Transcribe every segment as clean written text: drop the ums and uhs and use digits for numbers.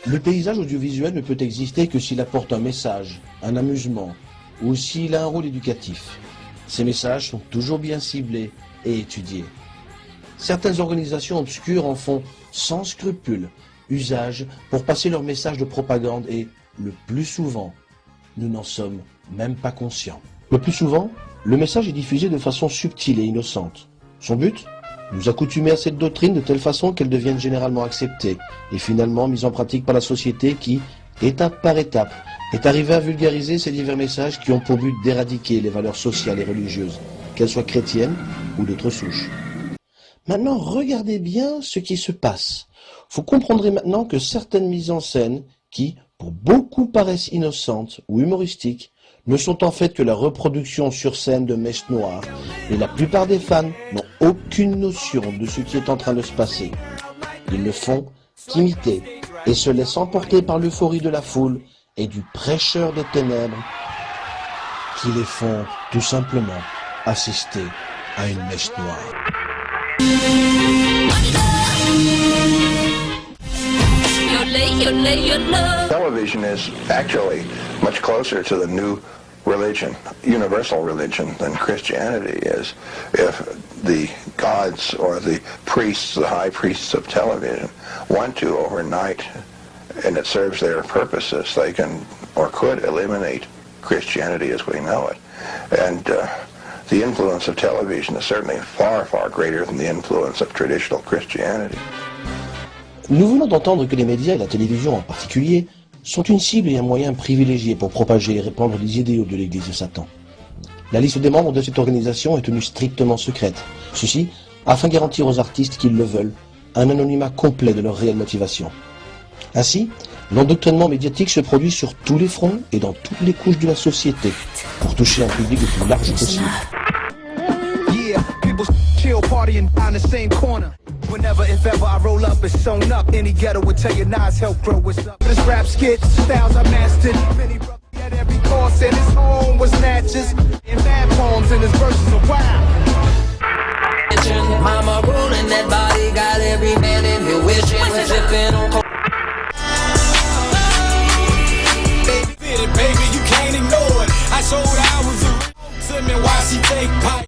Le paysage audiovisuel ne peut exister que s'il apporte un message, un amusement, ou s'il a un rôle éducatif. Ces messages sont toujours bien ciblés et étudiés. Certaines organisations obscures en font sans scrupule usage pour passer leur message de propagande et, le plus souvent, nous n'en sommes même pas conscients. Le plus souvent, le message est diffusé de façon subtile et innocente. Son but ? Nous accoutumer à cette doctrine de telle façon qu'elle devienne généralement acceptée et finalement mise en pratique par la société qui, étape par étape, est arrivée à vulgariser ces divers messages qui ont pour but d'éradiquer les valeurs sociales et religieuses, qu'elles soient chrétiennes ou d'autres souches. Maintenant, regardez bien ce qui se passe. Vous comprendrez maintenant que certaines mises en scène, qui, pour beaucoup paraissent innocentes ou humoristiques, ne sont en fait que la reproduction sur scène de mèches noires, et la plupart des fans n'ont aucune notion de ce qui est en train de se passer. Ils ne font qu'imiter et se laissent emporter par l'euphorie de la foule et du prêcheur des ténèbres qui les font tout simplement assister à une mèche noire. Television is actually much closer to the new religion, universal religion, than Christianity is. If the gods or the priests, the high priests of television, want to overnight, and it serves their purposes, they can or could eliminate Christianity as we know it. And the influence of television is certainly far, far greater than the influence of traditional Christianity. Nous venons d'entendre que les médias et la télévision en particulier sont une cible et un moyen privilégié pour propager et répandre les idéaux de l'Église de Satan. La liste des membres de cette organisation est tenue strictement secrète, ceci afin de garantir aux artistes qui le veulent un anonymat complet de leur réelle motivation. Ainsi, l'endoctrinement médiatique se produit sur tous les fronts et dans toutes les couches de la société pour toucher un public le plus large possible. Chill partying down the same corner. Whenever, if ever I roll up, it's sewn up. Any ghetto would tell you Nas help grow what's up. This rap skit, styles I mastered. Many brothers at every course, and his home was snatches. And bad poems, and his verses are wild. Mama rolling that body, got every man in here wishing was zipping on. Baby, you can't ignore it. I sold hours of to me, why she take pipe?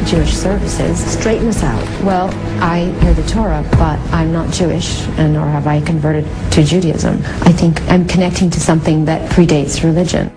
Jewish services. Straighten us out. Well, I hear the Torah, but I'm not Jewish, and nor have I converted to Judaism. I think I'm connecting to something that predates religion.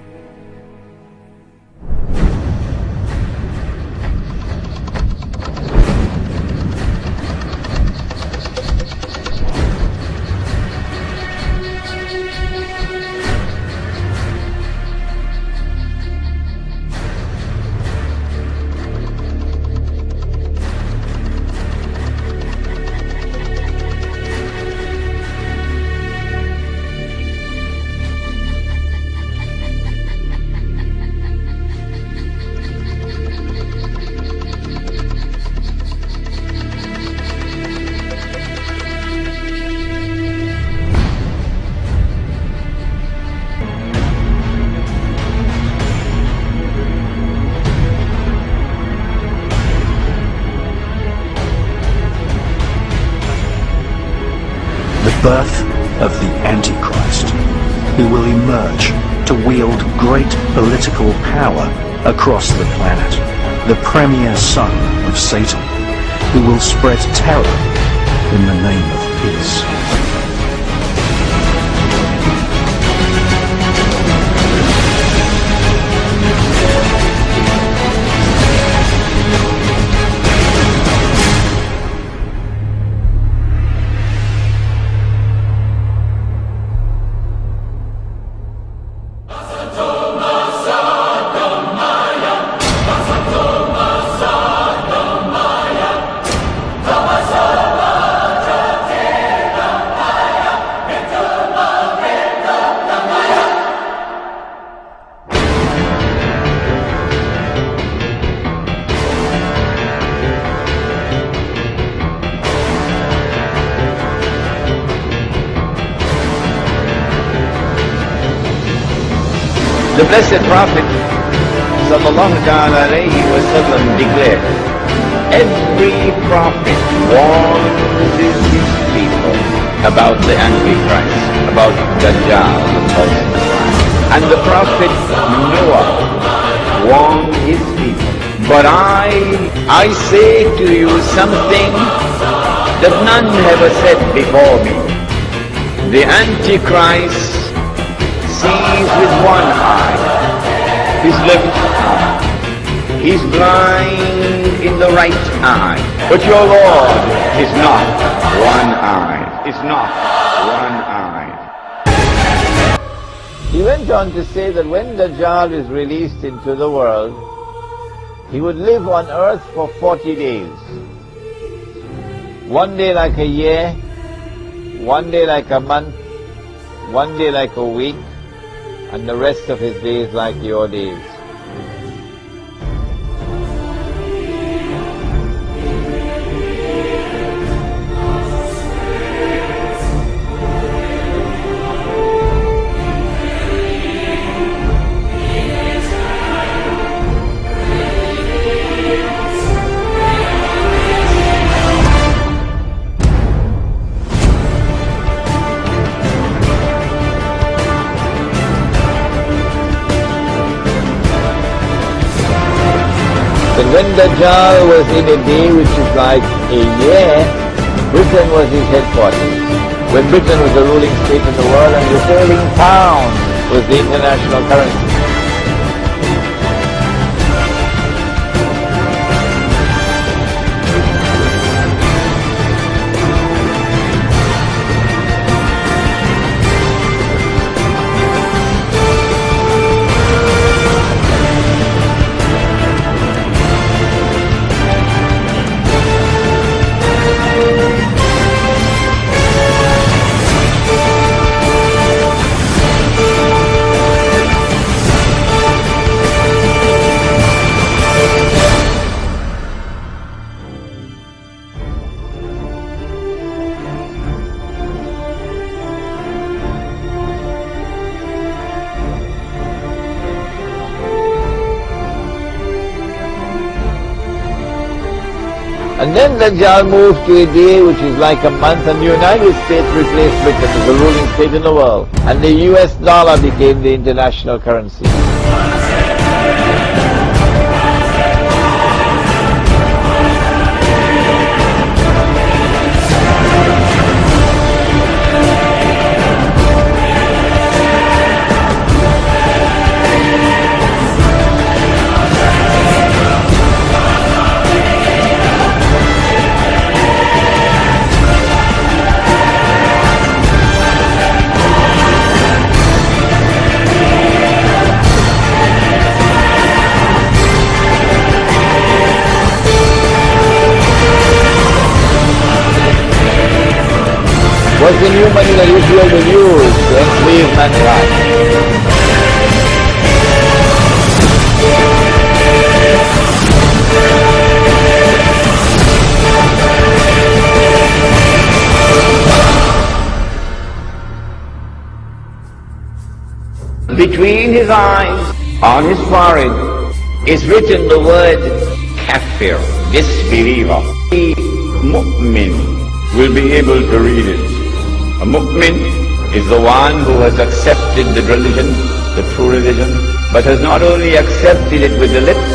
Birth of the Antichrist, who will emerge to wield great political power across the planet, the premier son of Satan, who will spread terror in the name of peace. The blessed Prophet sallallahu alayhi wa sallam declared, every prophet warns his people about the Antichrist, about Dajjal, the false Messiah. And the Prophet Noah warned his people. But I say to you something that none ever said before me. The Antichrist sees with one eye, his left eye. He's blind in the right eye. But your Lord is not one eye. Is not one eye. He went on to say that when Dajjal is released into the world, he would live on earth for 40 days. One day like a year, one day like a month, one day like a week, and the rest of his days like your days. When Dajjal was in a day which is like a year, Britain was his headquarters. When Britain was the ruling state in the world and the sterling pound was the international currency. And then Dajjal moved to a day which is like a month, and the United States replaced Britain as the ruling state in the world. And the US dollar became the international currency. inhumanity that Israel will use to enslave mankind. Between his eyes, on his forehead, is written the word kafir, disbeliever. The mu'min will be able to read it. A mu'min is the one who has accepted the religion, the true religion, but has not only accepted it with the lips,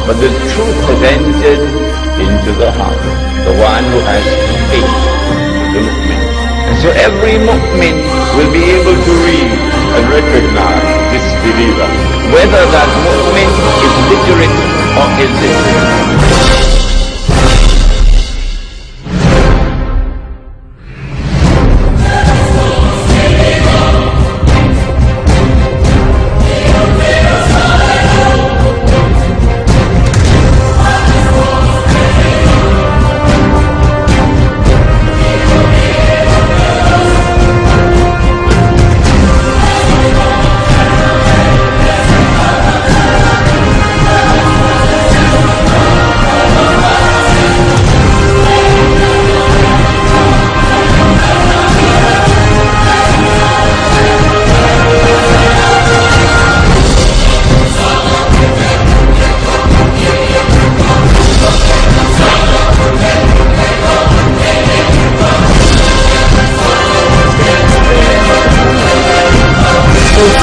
but the truth has entered into the heart. The one who has faith, the mu'min. And so every mu'min will be able to read and recognize this believer, whether that mu'min is literate or illiterate.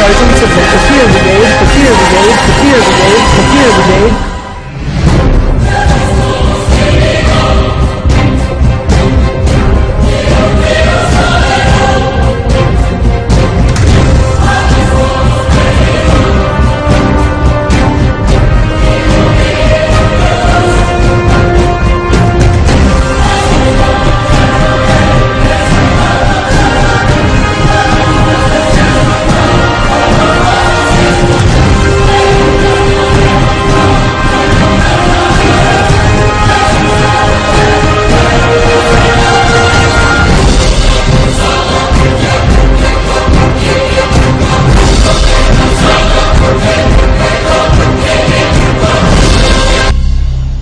Sergeants of the Kafir Brigade, Kafir Brigade, Kafir Brigade, Kafir Brigade.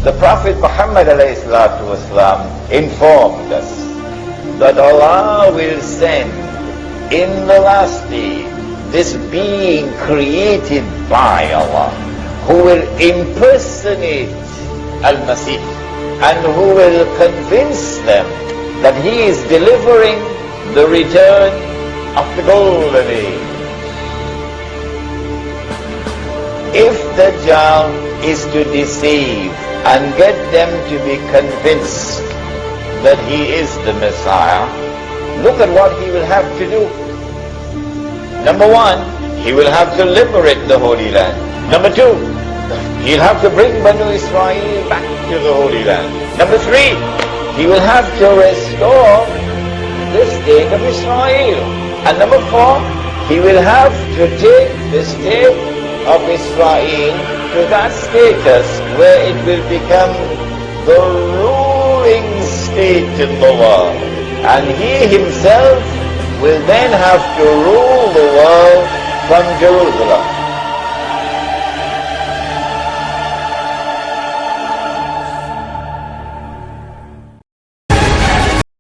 The Prophet Muhammad ﷺ informed us that Allah will send in the last day this being created by Allah who will impersonate Al-Masih and who will convince them that he is delivering the return of the golden age. If Dajjal is to deceive and get them to be convinced that he is the Messiah, look at what he will have to do. Number one, he will have to liberate the Holy Land. Number two, he'll have to bring Banu Israel back to the Holy Land. Number three, he will have to restore the state of Israel. And number four, he will have to take the state of Israel to that status where it will become the ruling state in the world. And he himself will then have to rule the world from Jerusalem.